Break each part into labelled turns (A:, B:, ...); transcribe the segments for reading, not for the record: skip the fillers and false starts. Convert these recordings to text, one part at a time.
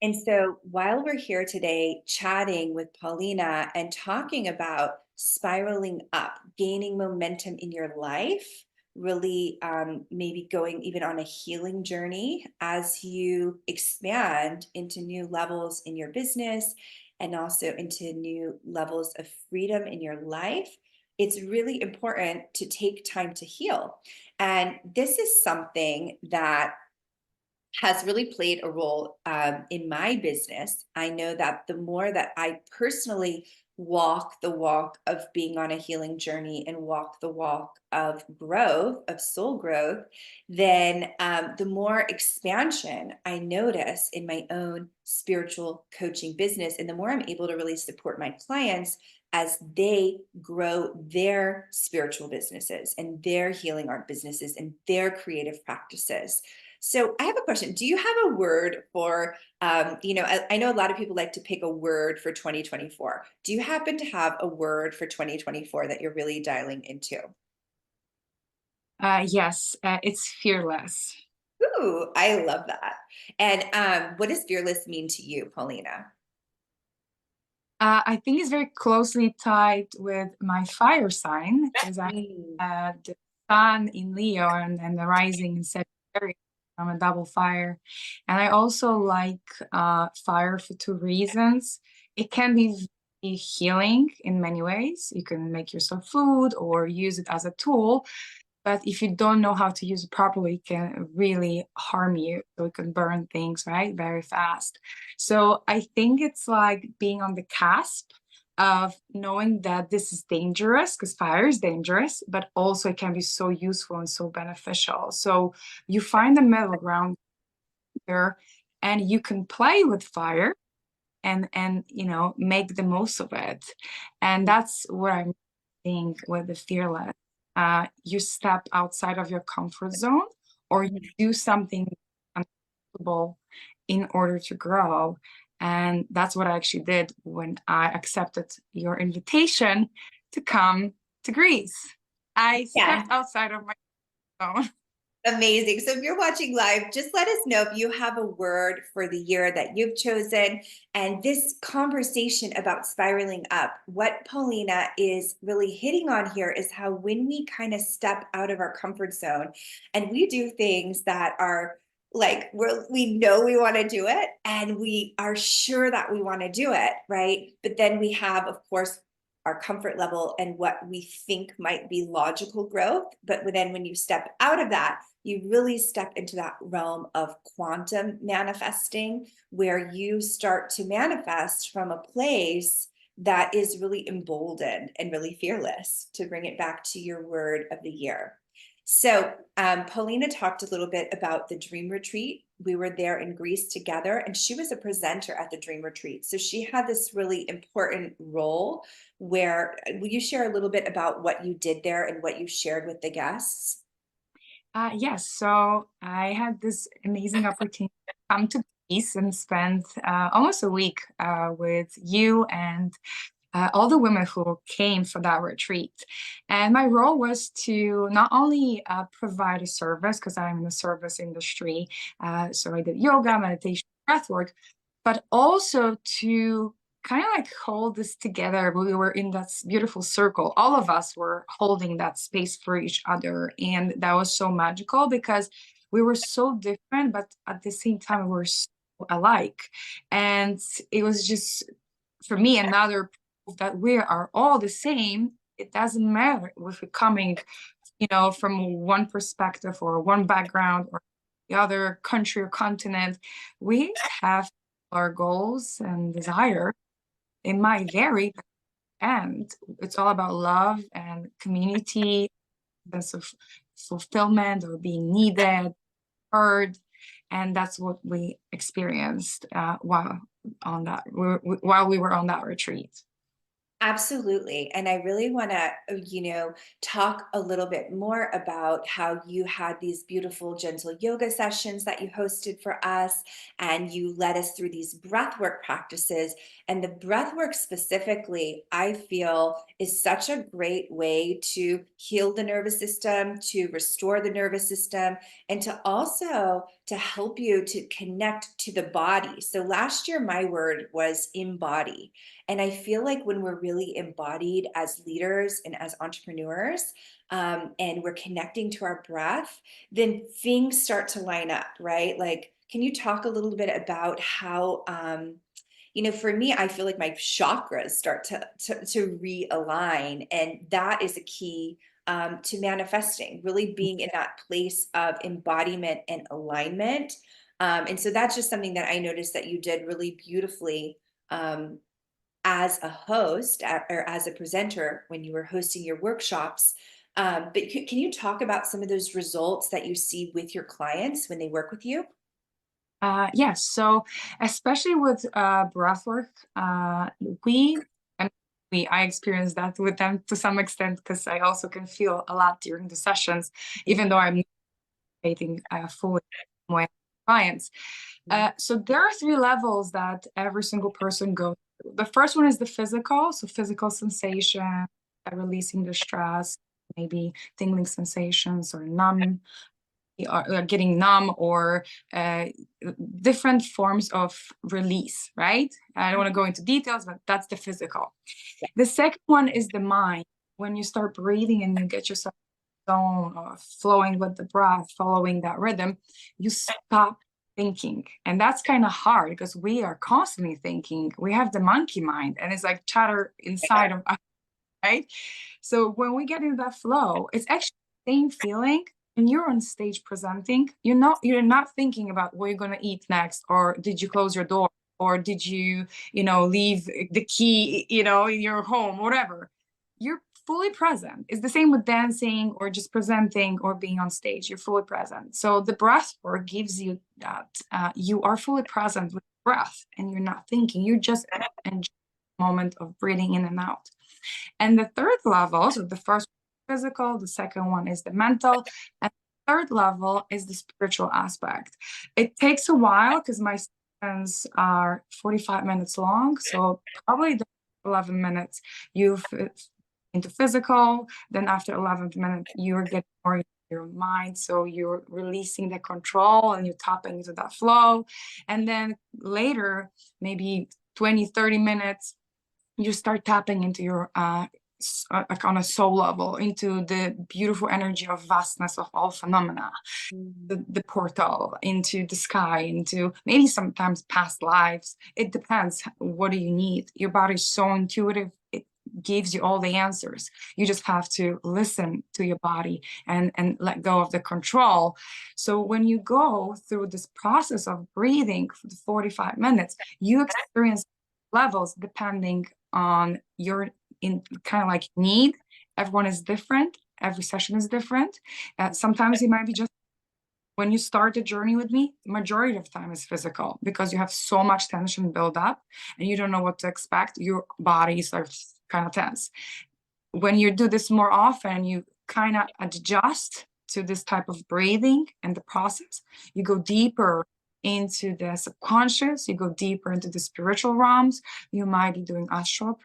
A: And so while we're here today chatting with Paulina and talking about spiraling up, gaining momentum in your life, really maybe going even on a healing journey as you expand into new levels in your business and also into new levels of freedom in your life, it's really important to take time to heal. And this is something that has really played a role in my business. I know that the more that I personally walk the walk of being on a healing journey and walk the walk of growth, of soul growth, then the more expansion I notice in my own spiritual coaching business. And the more I'm able to really support my clients as they grow their spiritual businesses and their healing art businesses and their creative practices. So I have a question. Do you have a word for, I know a lot of people like to pick a word for 2024. Do you happen to have a word for 2024 that you're really dialing into?
B: Yes, it's fearless.
A: Ooh, I love that. And what does fearless mean to you, Paulina?
B: I think it's very closely tied with my fire sign because I
A: Mm.
B: had the sun in Leo and the rising in Sagittarius. I'm a double fire. And I also like fire for two reasons. It can be very healing in many ways. You can make yourself food or use it as a tool. But if you don't know how to use it properly, it can really harm you. So it can burn things, right? Very fast. So I think it's like being on the cusp of knowing that this is dangerous because fire is dangerous, but also it can be so useful and so beneficial. So you find the middle ground there and you can play with fire and make the most of it. And that's what I'm seeing with the fearless. You step outside of your comfort zone or you
A: Mhm.
B: do something uncomfortable in order to grow. And that's what I actually did when I accepted your invitation to come to Greece. I
A: Yeah.
B: stepped outside of my zone.
A: Amazing. So if you're watching live, just let us know if you have a word for the year that you've chosen. And this conversation about spiraling up, what Paulina is really hitting on here is how when we kind of step out of our comfort zone and we do things that are like we know we want to do it and we are sure that we want to do it, right? But then we have, of course, our comfort level and what we think might be logical growth. But then when you step out of that, you really step into that realm of quantum manifesting, where you start to manifest from a place that is really emboldened and really fearless, to bring it back to your word of the year. So, Paulina talked a little bit about the dream retreat. We were there in Greece together, and she was a presenter at the dream retreat. So, she had this really important role where, will you share a little bit about what you did there and what you shared with the guests?
B: Yes, so I had this amazing opportunity to come to Greece and spend almost a week with you and all the women who came for that retreat. And my role was to not only provide a service, because I'm in the service industry, so I did yoga, meditation, breathwork, but also to kind of like hold this together. We were in that beautiful circle. All of us were holding that space for each other. And that was so magical because we were so different, but at the same time, we were so alike. And it was just, for me, another proof that we are all the same. It doesn't matter if we're coming, from one perspective or one background or the other country or continent. We have our goals and desire. It might vary, and it's all about love and community, sense of fulfillment or being needed, heard, and that's what we experienced while we were on that retreat.
A: Absolutely. And I really want to, talk a little bit more about how you had these beautiful, gentle yoga sessions that you hosted for us, and you led us through these breathwork practices. And the breathwork specifically, I feel, is such a great way to heal the nervous system, to restore the nervous system, and to also to help you to connect to the body. So last year, my word was embody. And I feel like when we're really embodied as leaders and as entrepreneurs, and we're connecting to our breath, then things start to line up, right? Like, can you talk a little bit about how, for me, I feel like my chakras start to realign, and that is a key to manifesting, really being in that place of embodiment and alignment. And so that's just something that I noticed that you did really beautifully. As a host or as a presenter when you were hosting your workshops. But can you talk about some of those results that you see with your clients when they work with you?
B: Yes, so especially with breathwork, we and I experience that with them to some extent because I also can feel a lot during the sessions, even though I'm not meditating fully with clients.
A: Mhm.
B: So there are three levels that every single person goes through. The first one is the physical, so physical sensation, releasing the stress, maybe tingling sensations or numb, or getting numb, or uh, different forms of release, right? I don't want to go into details, but that's the physical.
A: Yeah.
B: The second one is the mind. When you start breathing and you get yourself zone or flowing with the breath, following that rhythm, you stop thinking. And that's kind of hard because we are constantly thinking. We have the monkey mind and it's like chatter inside of us, right? So when we get into that flow, it's actually the same feeling. When you're on stage presenting, you're not thinking about what you're gonna eat next, or did you close your door, or did you, leave the key, in your home, whatever. You're fully present. It's the same with dancing or just presenting or being on stage. You're fully present. So the breath work gives you that you are fully present with breath and you're not thinking. You're just enjoying the moment of breathing in and out. And the third level, so the first one is physical, the second one is the mental, and the third level is the spiritual aspect. It takes a while because my sessions are 45 minutes long. So probably the 11 minutes you into physical, then after 11th minute, you're getting more into your mind. So you're releasing the control and you're tapping into that flow. And then later, maybe 20, 30 minutes, you start tapping into your like on a soul level, into the beautiful energy of vastness of all phenomena,
A: Mm.
B: the portal into the sky, into maybe sometimes past lives. It depends. What do you need? Your body's so intuitive. It gives you all the answers. You just have to listen to your body and let go of the control. So when you go through this process of breathing for the 45 minutes, you experience levels depending on your in kind of like need. Everyone is different. Every session is different. Sometimes it might be just when you start a journey with me, majority of time is physical because you have so much tension built up and you don't know what to expect. Your body starts kind of tense. When you do this more often, you kind of adjust to this type of breathing and the process. You go deeper into the subconscious, you go deeper into the spiritual realms. You might be doing astral,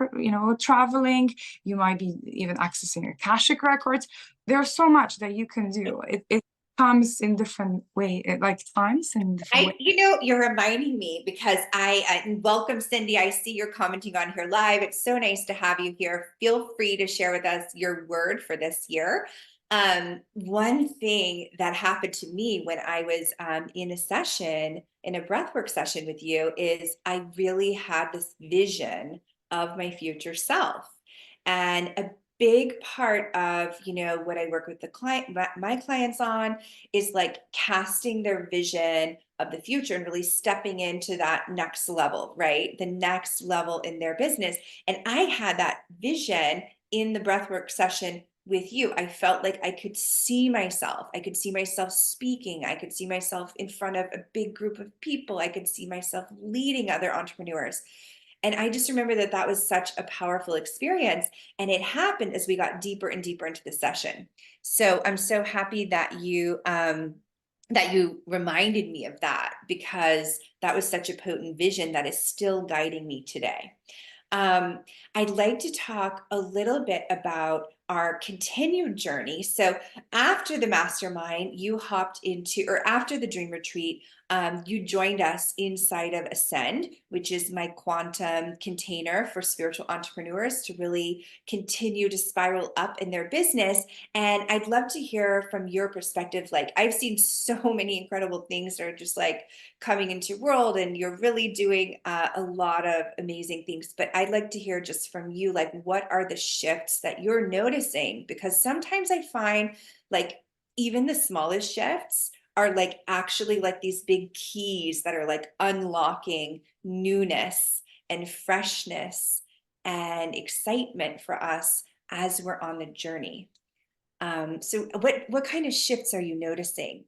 B: traveling. You might be even accessing Akashic records. There's so much that you can do. It comes in different way, like times in different ways.
A: You're reminding me because welcome, Cindy. I see you're commenting on here live. It's so nice to have you here. Feel free to share with us your word for this year. One thing that happened to me when I was in a session, in a breathwork session with you, is I really had this vision of my future self. And a big part of, what I work with the client, my clients on, is like casting their vision of the future and really stepping into that next level, right? The next level in their business. And I had that vision in the breathwork session with you. I felt like I could see myself. I could see myself speaking. I could see myself in front of a big group of people. I could see myself leading other entrepreneurs. And I just remember that that was such a powerful experience. And it happened as we got deeper and deeper into the session. So I'm so happy that you reminded me of that, because that was such a potent vision that is still guiding me today. Um, I'd like to talk a little bit about our continued journey. So, after the mastermind, you hopped into, or after the dream retreat, you joined us inside of Ascend, which is my quantum container for spiritual entrepreneurs to really continue to spiral up in their business. And I'd love to hear from your perspective. Like, I've seen so many incredible things that are just like coming into your world, and you're really doing a lot of amazing things. But I'd like to hear just from you, like, what are the shifts that you're noticing? Because sometimes I find like even the smallest shifts are like actually like these big keys that are like unlocking newness and freshness and excitement for us as we're on the journey. So what kind of shifts are you noticing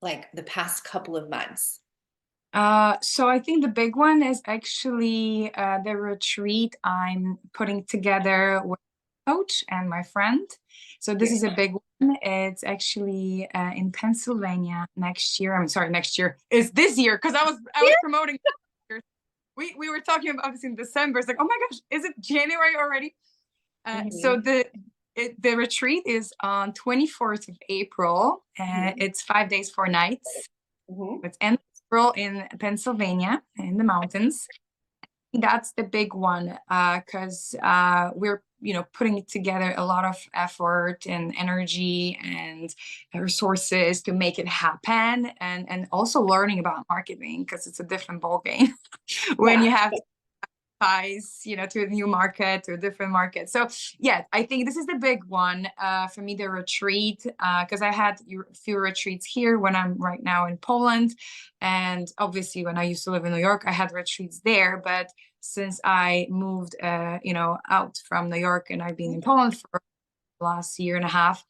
A: like the past couple of months?
B: So I think the big one is actually the retreat I'm putting together with my coach and my friend. So this
A: Yeah.
B: is a big one. It's actually in Pennsylvania next year. I'm sorry, next year is this year because I was promoting. We were talking about this in December. It's like, oh my gosh, is it January already? So
A: Mhm.
B: the retreat is on 24th of April.
A: Mhm.
B: It's 5 days, 4 nights.
A: Mhm.
B: It's in April in Pennsylvania in the mountains. That's the big one because we're putting together a lot of effort and energy and resources to make it happen, and also learning about marketing because it's a different ball game when
A: Yeah.
B: you have ties, to a new market, to a different market. So yeah, I think this is the big one for me, the retreat, because I had a few retreats here when I'm right now in Poland. And obviously when I used to live in New York, I had retreats there. But since I moved, out from New York and I've been in Poland for the last year and a half,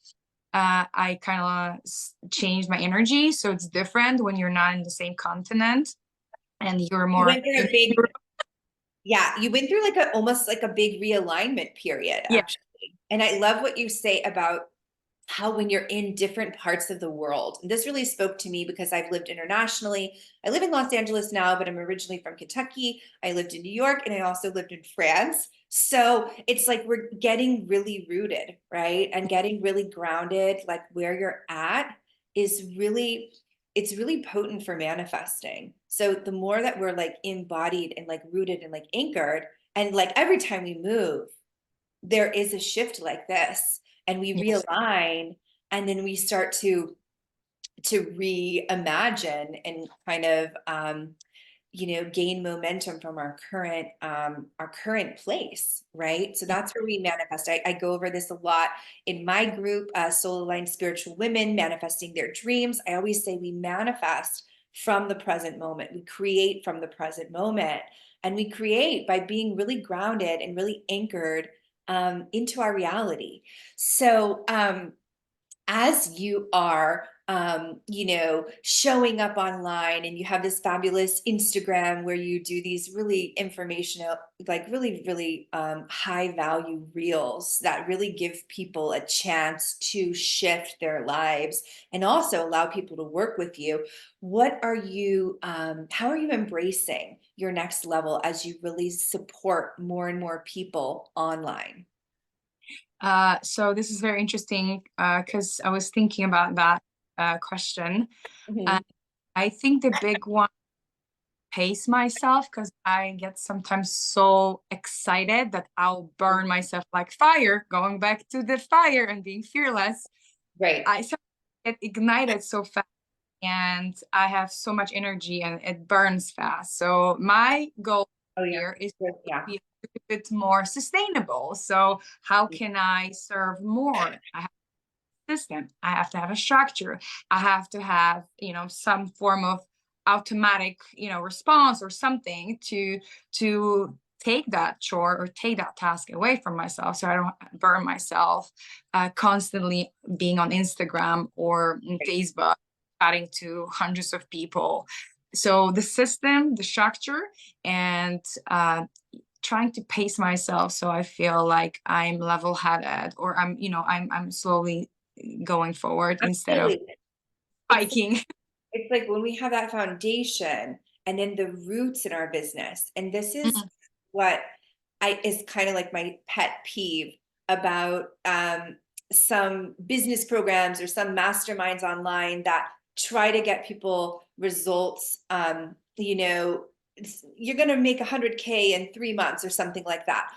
B: I kind of changed my energy. So it's different when you're not in the same continent and you're
A: You
B: more
A: went through
B: in
A: a big,
B: Europe.
A: yeah, you went through like a almost like a big realignment period,
B: Yeah.
A: actually. And I love what you say about how when you're in different parts of the world, and this really spoke to me because I've lived internationally. I live in Los Angeles now, but I'm originally from Kentucky. I lived in New York, and I also lived in France. So it's like we're getting really rooted, right? And getting really grounded, like where you're at is really, it's really potent for manifesting. So the more that we're like embodied and like rooted and like anchored, and like every time we move, there is a shift like this, and we
B: Yes.
A: realign, and then we start to reimagine and kind of gain momentum from our current place, right? So that's where we manifest. I go over this a lot in my group, Soul Aligned Spiritual Women Manifesting Their Dreams. I always say we manifest from the present moment, we create from the present moment, and we create by being really grounded and really anchored into our reality. So as you are showing up online, and you have this fabulous Instagram where you do these really informational, like really really high value reels that really give people a chance to shift their lives and also allow people to work with you. What are you how are you embracing your next level as you really support more and more people online?
B: So this is very interesting because I was thinking about that question. Uh,
A: Mhm.
B: I think the big one, pace myself because I get sometimes so excited that I'll burn myself like fire, going back to the fire and being fearless.
A: Great.
B: I sometimes get ignited so fast and I have so much energy and it burns fast. So my goal
A: Oh yeah.
B: here is
A: Good.
B: to
A: Yeah.
B: be a bit more sustainable. So how can I serve more? I have a system. I have to have a structure. I have to have, some form of automatic, response or something to take that chore or take that task away from myself so I don't burn myself constantly being on Instagram or on
A: Great.
B: Facebook chatting to hundreds of people. So the system, the structure, and trying to pace myself so I feel like I'm level-headed, or I'm slowly going forward instead of
A: Absolutely. It's
B: hiking.
A: it's like when we have that foundation and then the roots in our business. And this is what I is kind of like my pet peeve about some business programs or some masterminds online that try to get people results. You're going to make 100K in 3 months or something like that.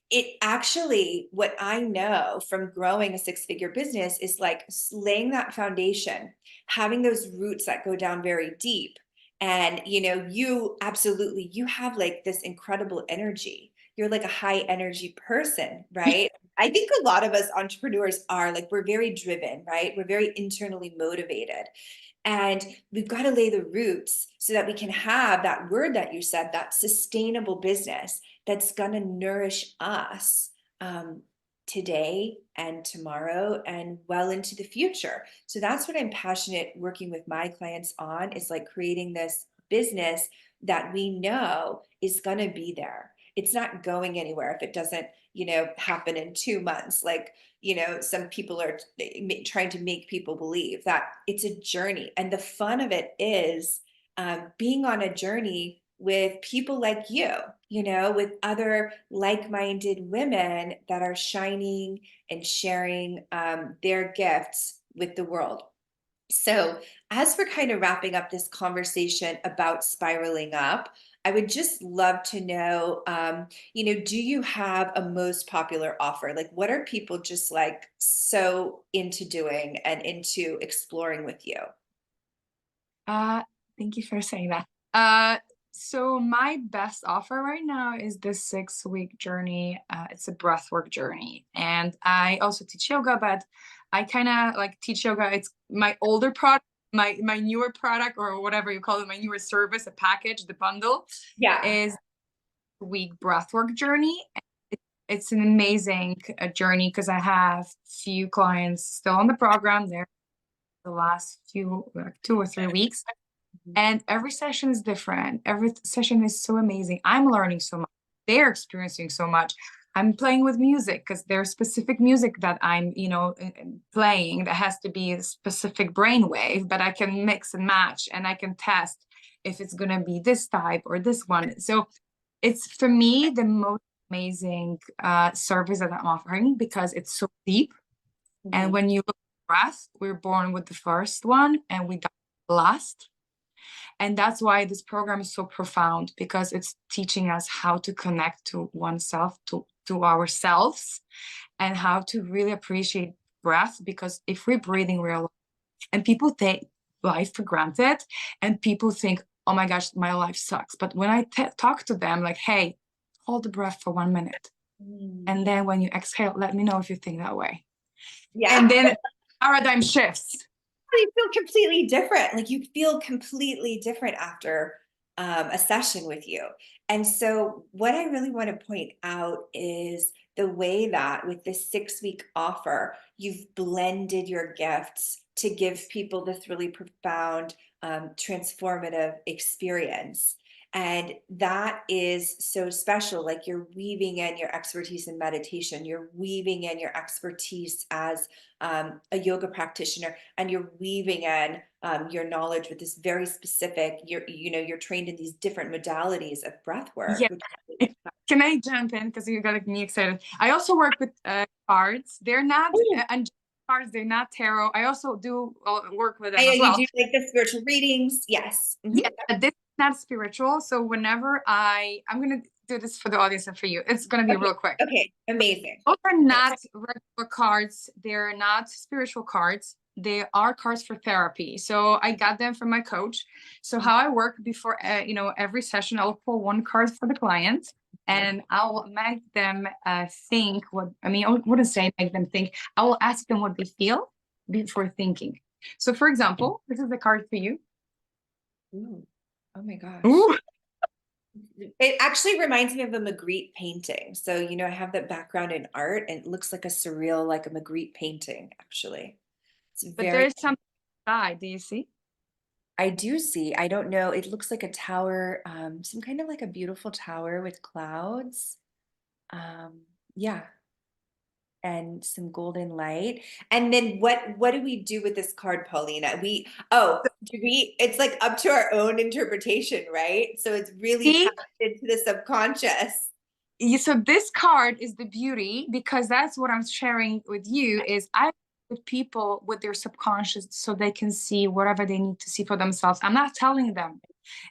A: It actually, what I know from growing a six-figure business is like laying that foundation, having those roots that go down very deep. And you absolutely, you have like this incredible energy. You're like a high energy person, right? I think a lot of us entrepreneurs are like, we're very driven, right? We're very internally motivated. And we've got to lay the roots so that we can have that word that you said, that sustainable business that's going to nourish us um, today and tomorrow and well into the future. So that's what I'm passionate working with my clients on, is like creating this business that we know is going to be there. It's not going anywhere if it doesn't, happen in 2 months. Like, some people are trying to make people believe that it's a journey. And the fun of it is being on a journey with people like with other like-minded women that are shining and sharing their gifts with the world. So, as we're kind of wrapping up this conversation about spiraling up, I would just love to know, do you have a most popular offer? Like, what are people just like so into doing and into exploring with you?
B: Uh, Thank you for saying that. So my best offer right now is the 6-week journey. It's a breathwork journey, and I also teach yoga, but I kind of like teach yoga. It's my older product, my newer product, or whatever you call it, my newer service, a package, the bundle
A: Yeah.
B: is week breathwork journey. It's an amazing journey because I have few clients still on the program. They're the last few, like 2 or 3 weeks. And every session is different. Every session is so amazing. I'm learning so much. They're experiencing so much. I'm playing with music because there's specific music that I'm, playing that has to be a specific brainwave, but I can mix and match and I can test if it's going to be this type or this one. So it's for me the most amazing service that I'm offering because it's so deep. And
A: Mhm.
B: when you look at breath, we're born with the first one and we die last. And that's why this program is so profound, because it's teaching us how to connect to oneself, to ourselves, and how to really appreciate breath. Because if we're breathing real, and people take life for granted, and people think, oh my gosh, my life sucks. But when I talk to them, like, hey, hold the breath for 1 minute.
A: Mm.
B: And then when you exhale, let me know if you think that way. And
A: Yeah.
B: then paradigm shifts.
A: You feel completely different. Like you feel completely different after a session with you. And so, what I really want to point out is the way that with this 6 week offer, you've blended your gifts to give people this really profound, transformative experience. And that is so special. Like you're weaving in your expertise in meditation, you're weaving in your expertise as a yoga practitioner, and you're weaving in your knowledge with this very specific. You're trained in these different modalities of breath work.
B: Yeah. Can I jump in because you got me excited? I also work with cards. They're not and cards. They're not tarot. I also do work with them as
A: You
B: well.
A: do like the spiritual readings, yes. Mhm.
B: Yeah, this is not spiritual. So whenever I'm gonna do this for the audience and for you, it's gonna be
A: Okay,
B: real quick.
A: okay, amazing.
B: Those are not regular cards. They're not spiritual cards. They are cards for therapy. So I got them from my coach. So how I work before, every session, I'll pull one card for the client, and I'll make them think what, I mean, I wouldn't say make them think. I will ask them what they feel before thinking. So for example, this is the card for you.
A: Ooh, oh my gosh.
B: Ooh,
A: It actually reminds me of a Magritte painting. So, I have that background in art and it looks like a surreal, like a Magritte painting, actually. It's
B: but
A: very,
B: there's something inside. Do you see?
A: I do see, I don't know, it looks like a tower, some kind of like a beautiful tower with clouds. Um, yeah, and some golden light. And then what do we do with this card, Paulina? It's like up to our own interpretation, right? So it's really
B: See?
A: tapped into the subconscious.
B: So this card is the beauty because that's what I'm sharing with you is I with people with their subconscious so they can see whatever they need to see for themselves. I'm not telling them.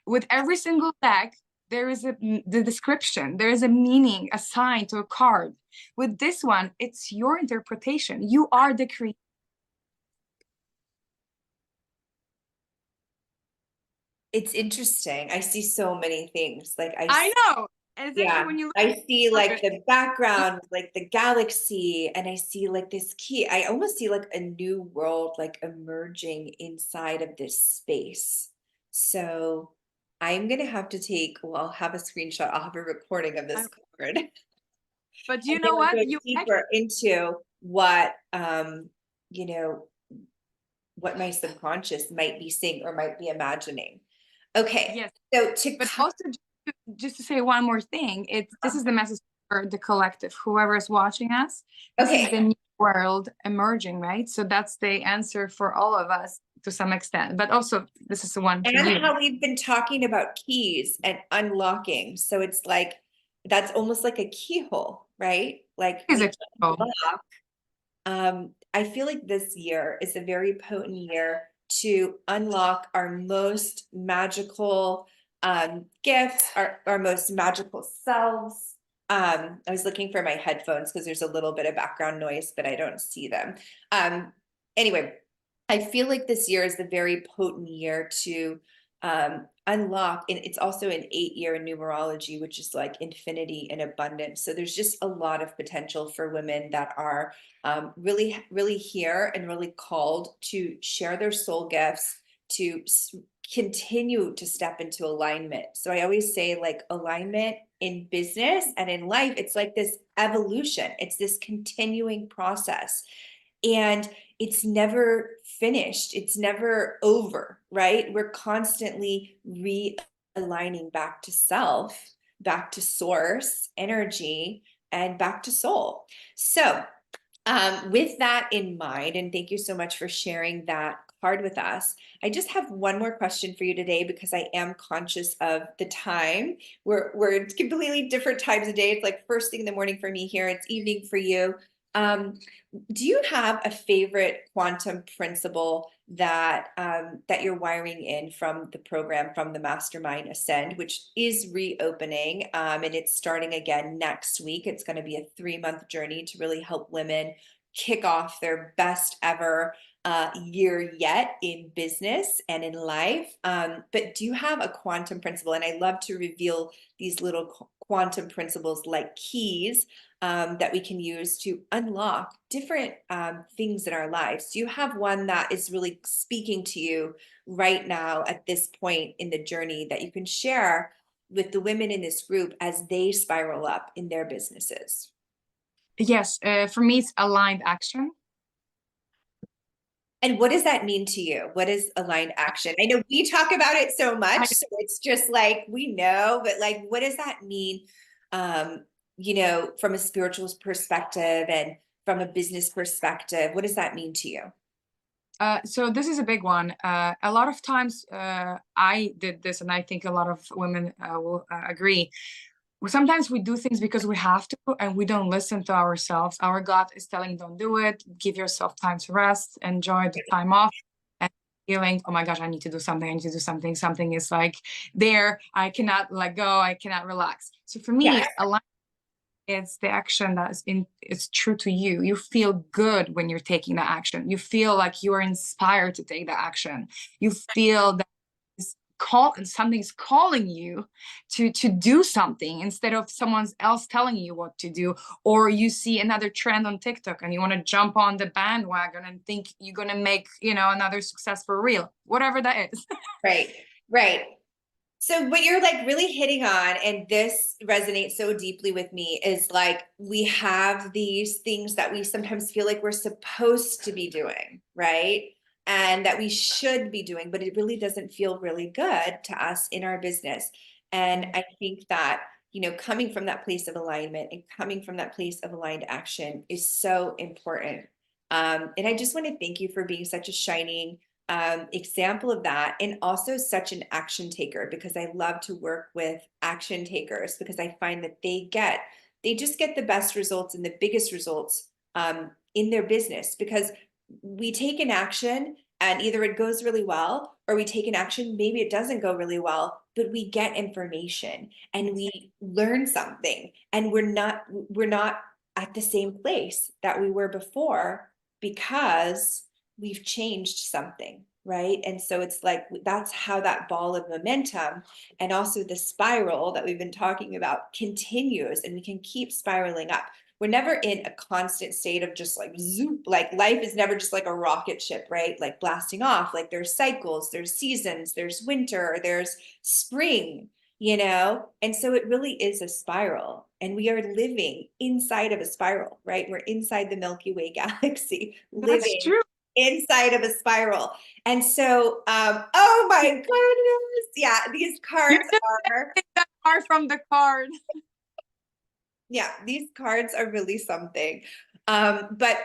B: With every single deck, there is the description, there is a meaning assigned to a card. With this one, it's your interpretation. You are the creator.
A: It's interesting. I see so many things.
B: I know. And it's actually
A: Yeah,
B: when you look
A: I see
B: at
A: like
B: it,
A: the background, like the galaxy, and I see like this key. I almost see like a new world like emerging inside of this space. So I'm gonna have to well, I'll have a screenshot, I'll have a recording of this card.
B: but
A: And
B: you
A: then
B: know
A: I'll
B: what?
A: go
B: You
A: deeper into what you know, what my subconscious might be seeing or might be imagining. Okay,
B: yes,
A: so to
B: but also just to say one more thing, this is the message for the collective, whoever is watching us. This is the
A: okay.
B: new world emerging, right? So that's the answer for all of us to some extent. But also, this is the one for
A: And
B: you.
A: how we've been talking about keys and unlocking. So it's like that's almost like a keyhole, right? Like
B: Is
A: we
B: it? Oh,
A: unlock. I feel like this year is a very potent year to unlock our most magical gifts, our most magical selves. I was looking for my headphones because there's a little bit of background noise, but I don't see them. Um, anyway, I feel like this year is a very potent year to unlock, and it's also an 8-year numerology, which is like infinity and abundance. So there's just a lot of potential for women that are really, really here and really called to share their soul gifts, to continue to step into alignment. So I always say, like, alignment in business and in life, it's like this evolution, it's this continuing process. And it's never finished, it's never over, right? We're constantly realigning back to self, back to source energy, and back to soul. So with that in mind, and thank you so much for sharing that card with us. I just have one more question for you today because I am conscious of the time. We're completely different times of day. It's like first thing in the morning for me here. It's evening for you. Um, do you have a favorite quantum principle that that you're wiring in from the program, from the Mastermind Ascend, which is reopening, and it's starting again next week? It's going to be a 3-month journey to really help women kick off their best ever year yet in business and in life. But do you have a quantum principle? And I love to reveal these little quantum principles like keys that we can use to unlock different things in our lives. Do you have one that is really speaking to you right now at this point in the journey that you can share with the women in this group as they spiral up in their businesses?
B: yes. For me, it's aligned action.
A: And what does that mean to you? What is aligned action? I know we talk about it so much,
B: I,
A: so it's just like we know, but like, what does that mean? Um, from a spiritual perspective and from a business perspective, what does that mean to you?
B: so this is a big one. A lot of times, I did this, and I think a lot of women will agree. Sometimes we do things because we have to, and we don't listen to ourselves. Our gut is telling, don't do it. Give yourself time to rest, enjoy the time off, and feeling, oh my gosh, I need to do something. I need to do something. Something is like there. I cannot let go. I cannot relax. So for me,
A: Yes,
B: it's the action that it's true to you. You feel good when you're taking the action. You feel like you are inspired to take the action. You feel that something's calling you to do something instead of someone else telling you what to do, or you see another trend on TikTok and you want to jump on the bandwagon and think you're going to make another successful reel, whatever that is.
A: right, right. So what you're like really hitting on, and this resonates so deeply with me, is like we have these things that we sometimes feel like we're supposed to be doing, right? and that we should be doing, but it really doesn't feel really good to us in our business. And I think that, coming from that place of alignment and coming from that place of aligned action is so important. And I just want to thank you for being such a shining example of that, and also such an action taker, because I love to work with action takers, because I find that they just get the best results and the biggest results in their business, because we take an action and either it goes really well, or we take an action, maybe it doesn't go really well, but we get information and we learn something, and we're not at the same place that we were before, because we've changed something, right? And so it's like, that's how that ball of momentum, and also the spiral that we've been talking about, continues, and we can keep spiraling up. We're never in a constant state of just like zoop, like life is never just like a rocket ship, right? Like blasting off. Like there's cycles, there's seasons, there's winter, there's spring, and so it really is a spiral, and we are living inside of a spiral, right? We're inside the Milky Way galaxy,
B: That's
A: living
B: true.
A: inside of a spiral. And so, oh my goodness, yeah, these
B: You
A: cards
B: just
A: are,
B: take that card from the card.
A: yeah, these cards are really something. But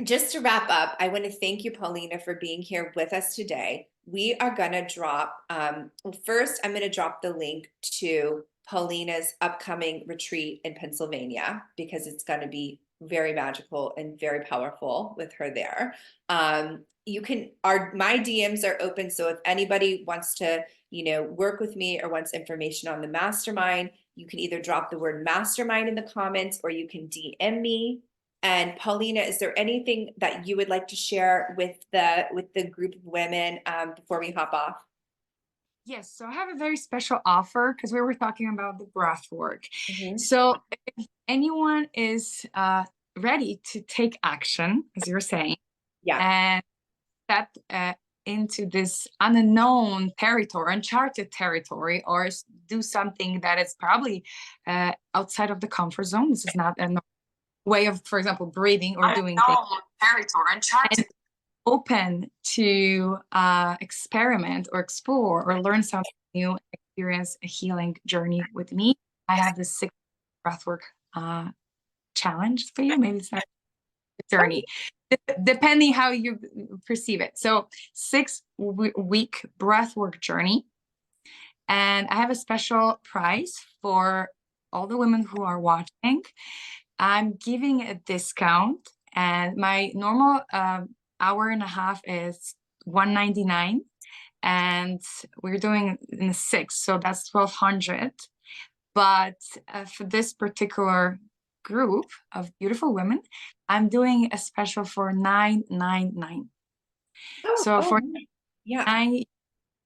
A: just to wrap up, I want to thank you, Paulina, for being here with us today. We are going to drop, well, first, I'm going to drop the link to Paulina's upcoming retreat in Pennsylvania, because it's going to be very magical and very powerful with her there. My DMs are open. So if anybody wants to, work with me or wants information on the mastermind, you can either drop the word mastermind in the comments, or you can DM me. And Paulina, is there anything that you would like to share with the group of women before we hop off?
B: Yes, so I have a very special offer because we were talking about the breath work.
A: Mhm.
B: So if anyone is ready to take action, as you're saying,
A: Yeah.
B: and step into this unknown territory, uncharted territory, or do something that is probably outside of the comfort zone. This is not a way of, for example, breathing or doing things.
A: Territory, uncharted.
B: Open to experiment or explore or learn something new, experience a healing journey with me. I have this 6 breathwork challenge for you. Maybe it's not a journey, depending how you perceive it. So 6-week breathwork journey. And I have a special price for all the women who are watching. I'm giving a discount, and my normal hour and a half is $199, and we're doing in the 6, so that's 1,200. But for this particular group of beautiful women, I'm doing a special for $999.
A: Oh,
B: So
A: oh,
B: for
A: yeah.
B: 9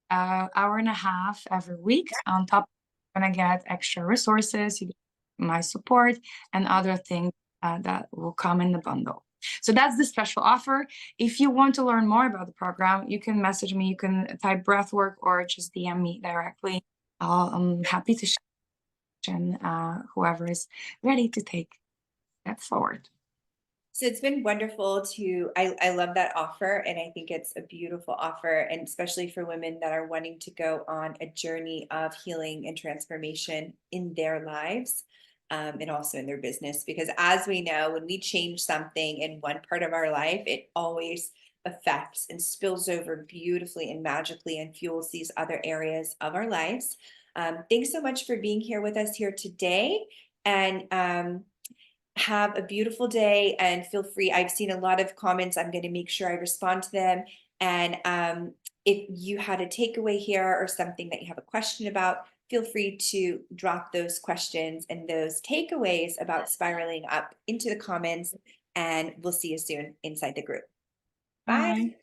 B: hour and a half every week, on top, you're gonna get extra resources, you get my support, and other things that will come in the bundle. So that's the special offer. If you want to learn more about the program, you can message me, you can type breathwork, or just DM me directly. I'm happy to share, and whoever is ready to take that forward.
A: So it's been wonderful I love that offer, and I think it's a beautiful offer, and especially for women that are wanting to go on a journey of healing and transformation in their lives, and also in their business. Because as we know, when we change something in one part of our life, it always affects and spills over beautifully and magically and fuels these other areas of our lives. Thanks so much for being here with us here today. And have a beautiful day, and feel free. I've seen a lot of comments. I'm going to make sure I respond to them. And if you had a takeaway here or something that you have a question about, feel free to drop those questions and those takeaways about spiraling up into the comments, and we'll see you soon inside the group. Bye.
B: Bye.